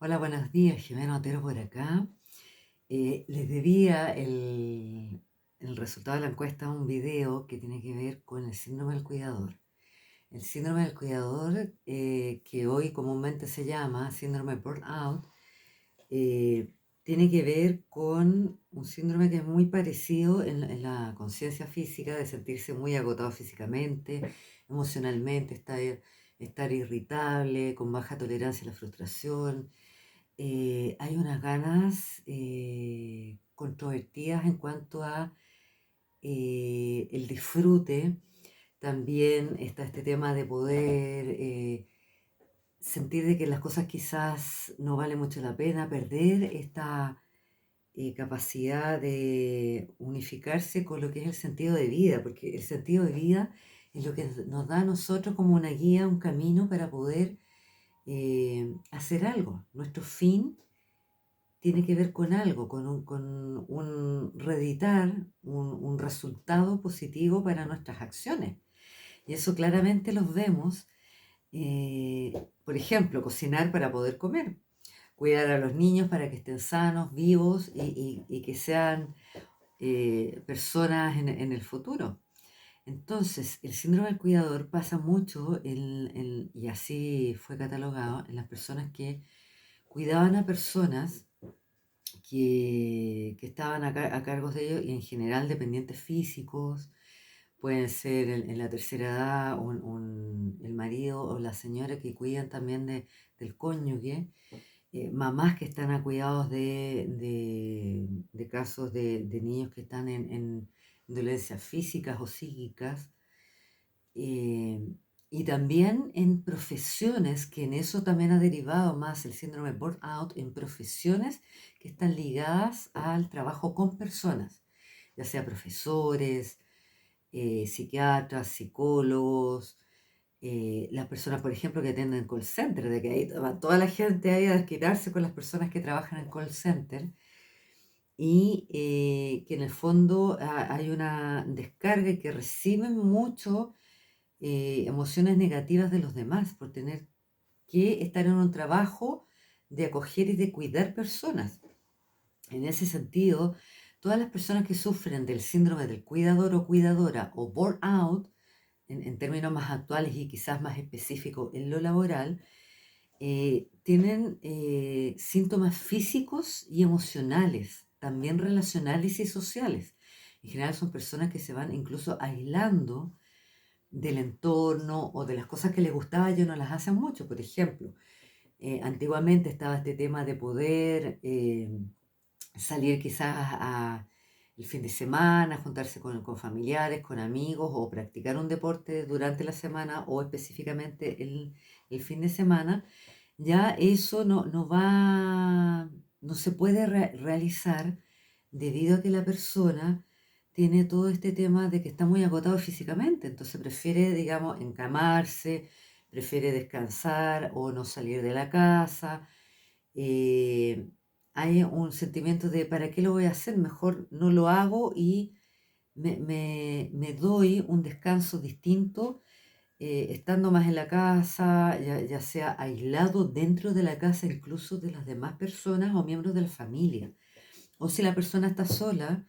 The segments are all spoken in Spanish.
Hola, buenos días, Jimena Otero por acá. Les debía el resultado de la encuesta a un video que tiene que ver con el síndrome del cuidador. El síndrome del cuidador, que hoy comúnmente se llama síndrome burnout, tiene que ver con un síndrome que es muy parecido en la conciencia física, de sentirse muy agotado físicamente, emocionalmente, estar irritable, con baja tolerancia a la frustración. Hay unas ganas controvertidas en cuanto a el disfrute. También está este tema de poder sentir de que las cosas quizás no vale mucho la pena, perder esta capacidad de unificarse con lo que es el sentido de vida, porque el sentido de vida es lo que nos da a nosotros como una guía, un camino para poder hacer algo. Nuestro fin tiene que ver con algo, con un reditar, un resultado positivo para nuestras acciones. Y eso claramente los vemos, por ejemplo, cocinar para poder comer, cuidar a los niños para que estén sanos, vivos y que sean personas en el futuro. Entonces, el síndrome del cuidador pasa mucho, y así fue catalogado, en las personas que cuidaban a personas que estaban a cargo de ellos y en general dependientes físicos, pueden ser en la tercera edad, el marido o la señora que cuidan también del cónyuge, mamás que están a cuidados de casos de niños que están en dolencias físicas o psíquicas, eh, y también en profesiones, que en eso también ha derivado más el síndrome burnout, en profesiones que están ligadas al trabajo con personas, ya sea profesores, psiquiatras, psicólogos, las personas, por ejemplo, que atienden call center, de que ahí va toda la gente ahí a desquitarse con las personas que trabajan en call center, y que en el fondo hay una descarga y que reciben mucho emociones negativas de los demás por tener que estar en un trabajo de acoger y de cuidar personas. En ese sentido, todas las personas que sufren del síndrome del cuidador o cuidadora o burnout, en términos más actuales y quizás más específicos en lo laboral, tienen síntomas físicos y emocionales, también relacionales y sociales. En general son personas que se van incluso aislando del entorno o de las cosas que les gustaba, ya no las hacen mucho. Por ejemplo, antiguamente estaba este tema de poder salir quizás el fin de semana, juntarse con familiares, con amigos o practicar un deporte durante la semana o específicamente el fin de semana. Ya eso no se puede realizar debido a que la persona tiene todo este tema de que está muy agotado físicamente, entonces prefiere, digamos, encamarse, prefiere descansar o no salir de la casa. eh, Hay un sentimiento de ¿para qué lo voy a hacer? Mejor no lo hago y me doy un descanso distinto, estando más en la casa, ya sea aislado dentro de la casa, incluso de las demás personas o miembros de la familia. O si la persona está sola,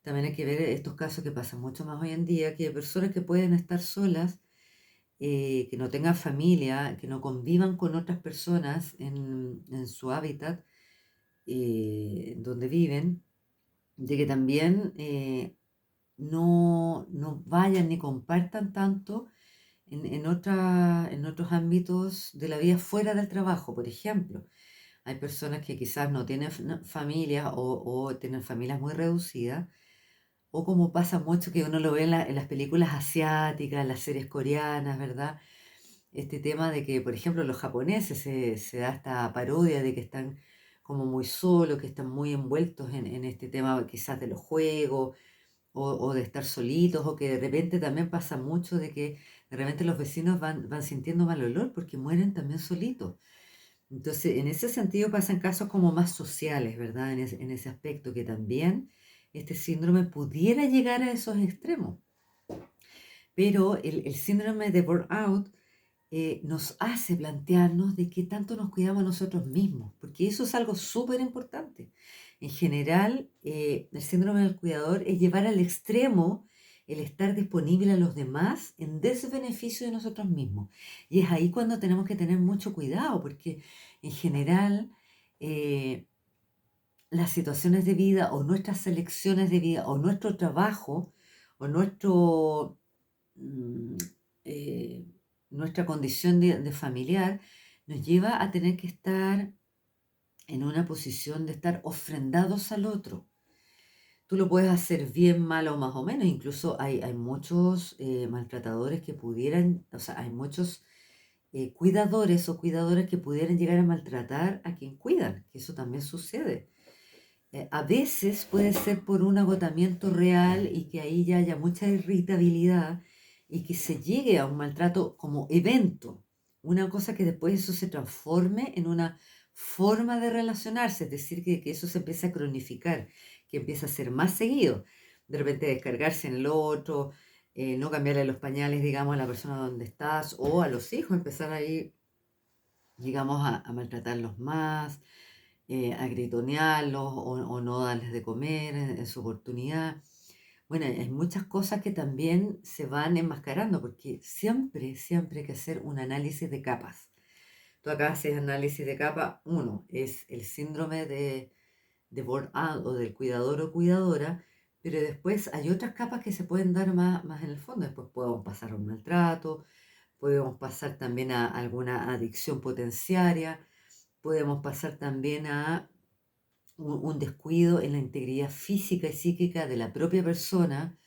también hay que ver estos casos que pasan mucho más hoy en día, que hay personas que pueden estar solas, que no tengan familia, que no convivan con otras personas en su hábitat, donde viven, de que también no vayan ni compartan tanto en otros ámbitos de la vida fuera del trabajo. Por ejemplo, hay personas que quizás no tienen familia o tienen familias muy reducidas, o como pasa mucho que uno lo ve en las películas asiáticas, en las series coreanas, ¿verdad? Este tema de que, por ejemplo, los japoneses se da esta parodia de que están como muy solos, que están muy envueltos en este tema quizás de los juegos o de estar solitos, o que de repente también pasa mucho de que de repente los vecinos van sintiendo mal olor porque mueren también solitos. Entonces, en ese sentido pasan casos como más sociales, ¿verdad? En ese aspecto, que también este síndrome pudiera llegar a esos extremos. Pero el síndrome de burnout nos hace plantearnos de qué tanto nos cuidamos a nosotros mismos, porque eso es algo súper importante. En general, el síndrome del cuidador es llevar al extremo el estar disponible a los demás en desbeneficio de nosotros mismos. Y es ahí cuando tenemos que tener mucho cuidado, porque en general eh, las situaciones de vida o nuestras selecciones de vida o nuestro trabajo o mm, eh, nuestra condición de familiar nos lleva a tener que estar en una posición de estar ofrendados al otro. Tú lo puedes hacer bien, mal o más o menos. Incluso hay muchos maltratadores que pudieran, o sea, hay muchos cuidadores o cuidadoras que pudieran llegar a maltratar a quien cuidan, que eso también sucede. A veces puede ser por un agotamiento real y que ahí ya haya mucha irritabilidad y que se llegue a un maltrato como evento, una cosa que después eso se transforme en una forma de relacionarse, es decir, que eso se empieza a cronificar, que empieza a ser más seguido, de repente descargarse en el otro, no cambiarle los pañales, digamos, a la persona donde estás o a los hijos, empezar ahí, digamos, a maltratarlos más, a gritonearlos o no darles de comer en su oportunidad. Bueno, hay muchas cosas que también se van enmascarando porque siempre, siempre hay que hacer un análisis de capas. Tú acá haces análisis de capa, uno es el síndrome de burnout o del cuidador o cuidadora, pero después hay otras capas que se pueden dar más en el fondo. Después podemos pasar a un maltrato, podemos pasar también a alguna adicción potenciaria, podemos pasar también a un descuido en la integridad física y psíquica de la propia persona,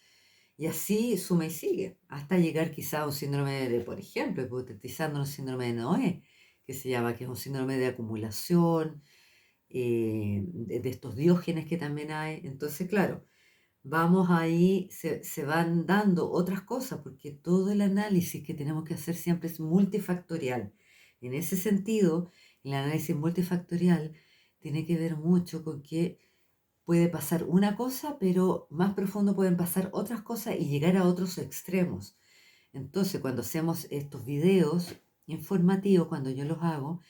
y así suma y sigue, hasta llegar quizá a un síndrome de, por ejemplo, hipotetizando un síndrome de Noé, que se llama, que es un síndrome de acumulación, de estos diógenes que también hay. Entonces, claro, vamos ahí, se van dando otras cosas, porque todo el análisis que tenemos que hacer siempre es multifactorial. En ese sentido, el análisis multifactorial tiene que ver mucho con que puede pasar una cosa, pero más profundo pueden pasar otras cosas y llegar a otros extremos. Entonces, cuando hacemos estos videos informativos, cuando yo los hago,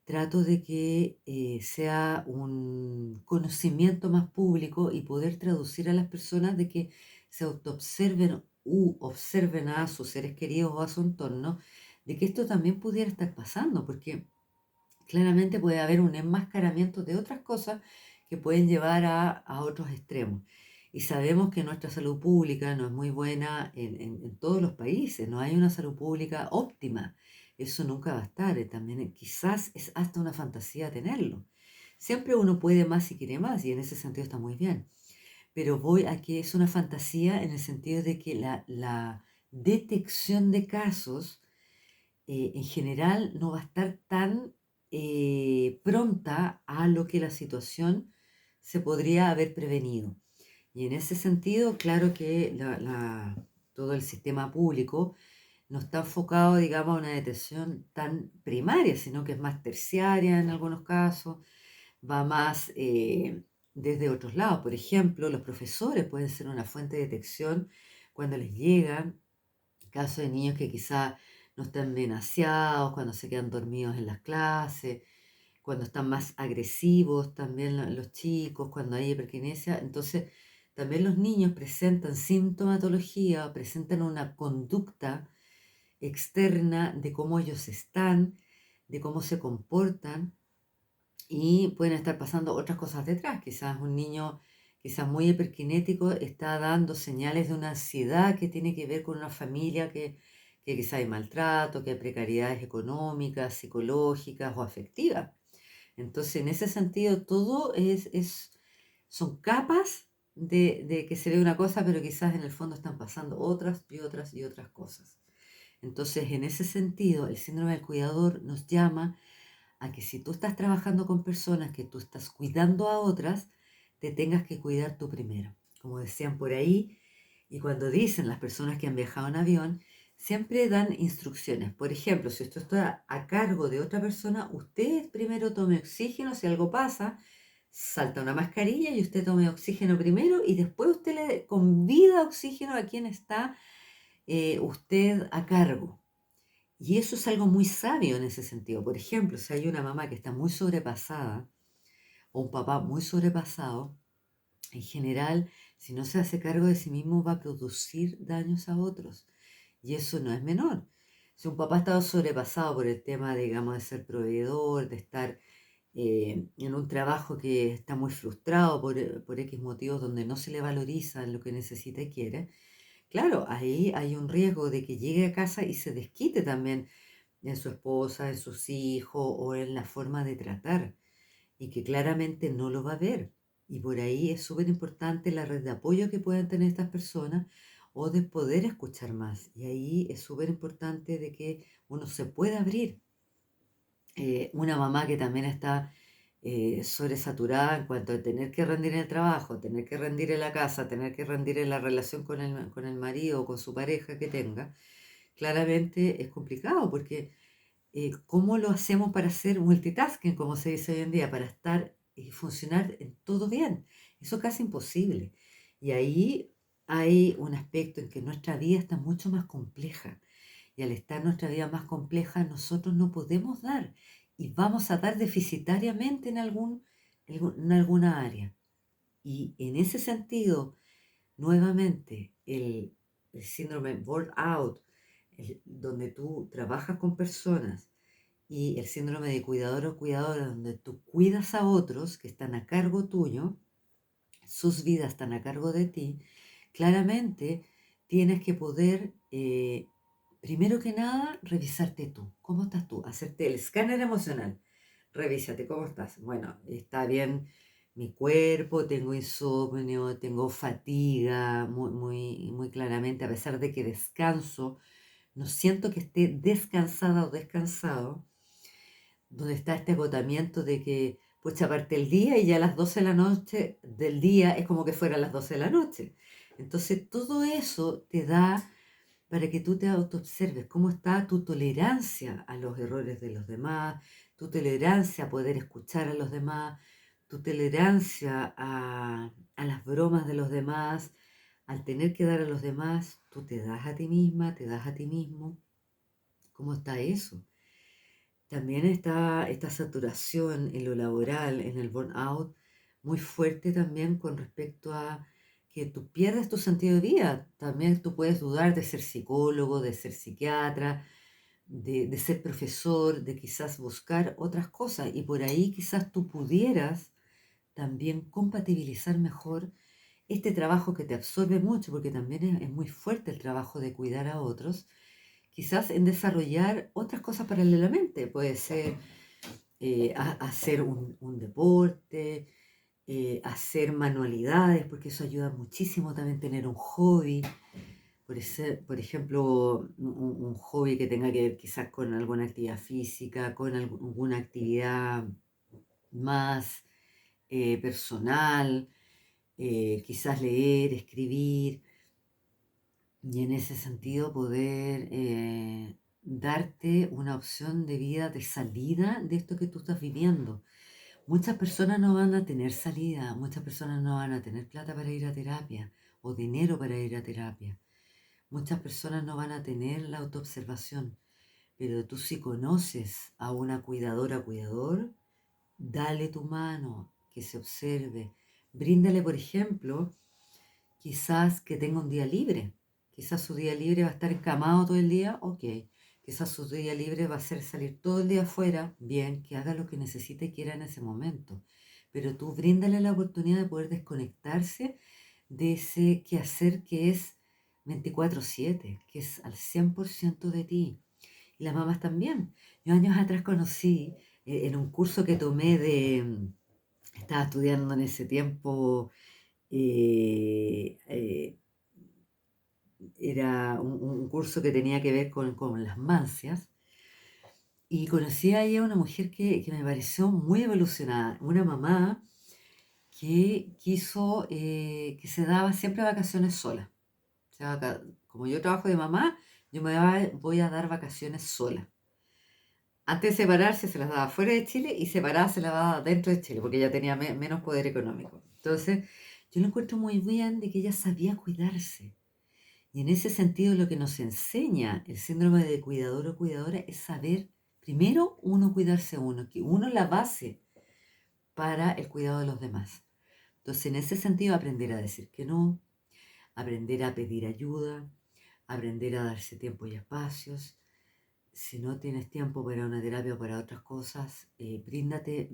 trato de que sea un conocimiento más público y poder traducir a las personas de que se autoobserven u observen a sus seres queridos o a su entorno, de que esto también pudiera estar pasando, porque claramente puede haber un enmascaramiento de otras cosas que pueden llevar a otros extremos. Y sabemos que nuestra salud pública no es muy buena en todos los países, no hay una salud pública óptima. Eso nunca va a estar, también quizás es hasta una fantasía tenerlo. Siempre uno puede más si quiere más y en ese sentido está muy bien. Pero voy a que es una fantasía en el sentido de que la detección de casos en general no va a estar tan pronta a lo que la situación se podría haber prevenido. Y en ese sentido, claro que todo el sistema público no está enfocado, digamos, a una detección tan primaria, sino que es más terciaria en algunos casos, va más desde otros lados. Por ejemplo, los profesores pueden ser una fuente de detección cuando les llegan casos de niños que quizá no están bien aseados, cuando se quedan dormidos en las clases, cuando están más agresivos también los chicos, cuando hay hiperquinesia. Entonces, también los niños presentan sintomatología, presentan una conducta externa de cómo ellos están, de cómo se comportan y pueden estar pasando otras cosas detrás. Quizás un niño, quizás muy hiperkinético, está dando señales de una ansiedad que tiene que ver con una familia que quizás hay maltrato, que hay precariedades económicas, psicológicas o afectivas. Entonces, en ese sentido, todo son capas de que se ve una cosa, pero quizás en el fondo están pasando otras y otras y otras cosas. Entonces, en ese sentido, el síndrome del cuidador nos llama a que si tú estás trabajando con personas, que tú estás cuidando a otras, te tengas que cuidar tú primero. Como decían por ahí, y cuando dicen las personas que han viajado en avión, siempre dan instrucciones. Por ejemplo, si usted está a cargo de otra persona, usted primero tome oxígeno, si algo pasa, salta una mascarilla y usted tome oxígeno primero y después usted le convida oxígeno a quien está usted a cargo. Y eso es algo muy sabio en ese sentido. Por ejemplo, si hay una mamá que está muy sobrepasada o un papá muy sobrepasado, en general, si no se hace cargo de sí mismo, va a producir daños a otros. Y eso no es menor. Si un papá está sobrepasado por el tema, digamos, de ser proveedor, de estar en un trabajo que está muy frustrado por X motivos donde no se le valoriza lo que necesita y quiere, claro, ahí hay un riesgo de que llegue a casa y se desquite también en su esposa, en sus hijos o en la forma de tratar y que claramente no lo va a ver. Y por ahí es súper importante la red de apoyo que puedan tener estas personas o de poder escuchar más. Y ahí es súper importante de que uno se pueda abrir. Una mamá que también está sobresaturada en cuanto a tener que rendir en el trabajo, tener que rendir en la casa, tener que rendir en la relación con el marido o con su pareja que tenga, claramente es complicado porque ¿cómo lo hacemos para hacer multitasking, como se dice hoy en día, para estar y funcionar en todo bien? Eso es casi imposible. Y ahí hay un aspecto en que nuestra vida está mucho más compleja. Y al estar nuestra vida más compleja, nosotros no podemos dar. Y vamos a dar deficitariamente en alguna área. Y en ese sentido, nuevamente, el síndrome burnout, donde tú trabajas con personas y el síndrome de cuidador o cuidadora, donde tú cuidas a otros que están a cargo tuyo, sus vidas están a cargo de ti, claramente tienes que poder, primero que nada, revisarte tú. ¿Cómo estás tú? Hacerte el escáner emocional. Revísate, ¿cómo estás? Bueno, está bien mi cuerpo, tengo insomnio, tengo fatiga, muy claramente, a pesar de que descanso, no siento que esté descansada o descansado, donde está este agotamiento de que, pues, aparte el día y ya a las 12 de la noche del día es como que fueran las 12 de la noche. Entonces, todo eso te da para que tú te autoobserves cómo está tu tolerancia a los errores de los demás, tu tolerancia a poder escuchar a los demás, tu tolerancia a las bromas de los demás, al tener que dar a los demás, tú te das a ti misma, te das a ti mismo. ¿Cómo está eso? También está esta saturación en lo laboral, en el burnout, muy fuerte también con respecto a que tú pierdes tu sentido de vida. También tú puedes dudar de ser psicólogo, de ser psiquiatra, de ser profesor, de quizás buscar otras cosas. Y por ahí quizás tú pudieras también compatibilizar mejor este trabajo que te absorbe mucho, porque también es muy fuerte el trabajo de cuidar a otros, quizás en desarrollar otras cosas paralelamente. Puede ser hacer un deporte, hacer manualidades, porque eso ayuda muchísimo también tener un hobby. Por ejemplo, un hobby que tenga que ver quizás con alguna actividad física, con alguna actividad más personal, quizás leer, escribir. Y en ese sentido poder darte una opción de vida, de salida de esto que tú estás viviendo. Muchas personas no van a tener salida, muchas personas no van a tener plata para ir a terapia o dinero para ir a terapia. Muchas personas no van a tener la autoobservación, pero tú si conoces a una cuidadora o cuidador, dale tu mano, que se observe. Bríndale, por ejemplo, quizás que tenga un día libre. Quizás su día libre va a estar encamado todo el día, ok. Quizás su día libre va a ser salir todo el día afuera, bien, que haga lo que necesite y quiera en ese momento. Pero tú bríndale la oportunidad de poder desconectarse de ese quehacer que es 24/7, que es al 100% de ti. Y las mamás también. Yo años atrás conocí, en un curso que tomé estaba estudiando en ese tiempo, eh, eh, era un curso que tenía que ver con las mancias, y conocí ahí a una mujer que me pareció muy evolucionada, una mamá que quiso, que se daba siempre vacaciones sola. O sea, como yo trabajo de mamá, yo voy a dar vacaciones sola. Antes de separarse se las daba fuera de Chile y separada se las daba dentro de Chile, porque ella tenía menos poder económico. Entonces, yo lo encuentro muy bien de que ella sabía cuidarse. Y en ese sentido lo que nos enseña el síndrome de cuidador o cuidadora es saber, primero, uno cuidarse a uno, que uno es la base para el cuidado de los demás. Entonces, en ese sentido, aprender a decir que no, aprender a pedir ayuda, aprender a darse tiempo y espacios. Si no tienes tiempo para una terapia o para otras cosas, bríndate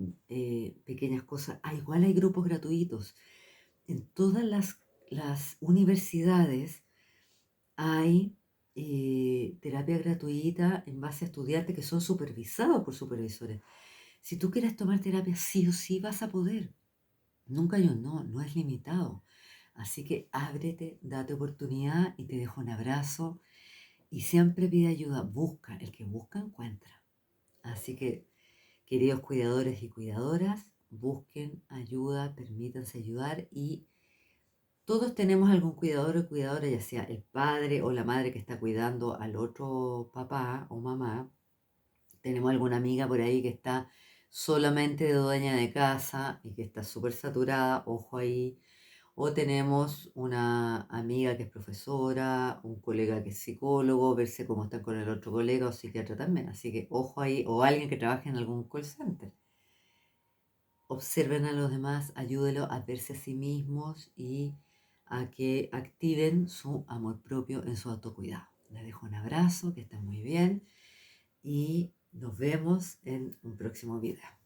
pequeñas cosas. Ah, igual hay grupos gratuitos. En todas las universidades hay terapia gratuita en base a estudiantes que son supervisados por supervisores. Si tú quieres tomar terapia, sí o sí vas a poder. Nunca hay un no, no es limitado. Así que ábrete, date oportunidad y te dejo un abrazo. Y siempre pide ayuda, busca, el que busca encuentra. Así que, queridos cuidadores y cuidadoras, busquen ayuda, permítanse ayudar y todos tenemos algún cuidador o cuidadora, ya sea el padre o la madre que está cuidando al otro papá o mamá. Tenemos alguna amiga por ahí que está solamente de dueña de casa y que está súper saturada, ojo ahí. O tenemos una amiga que es profesora, un colega que es psicólogo, verse cómo está con el otro colega o psiquiatra también. Así que ojo ahí, o alguien que trabaje en algún call center. Observen a los demás, ayúdenlos a verse a sí mismos y a que activen su amor propio en su autocuidado. Les dejo un abrazo, que estén muy bien y nos vemos en un próximo video.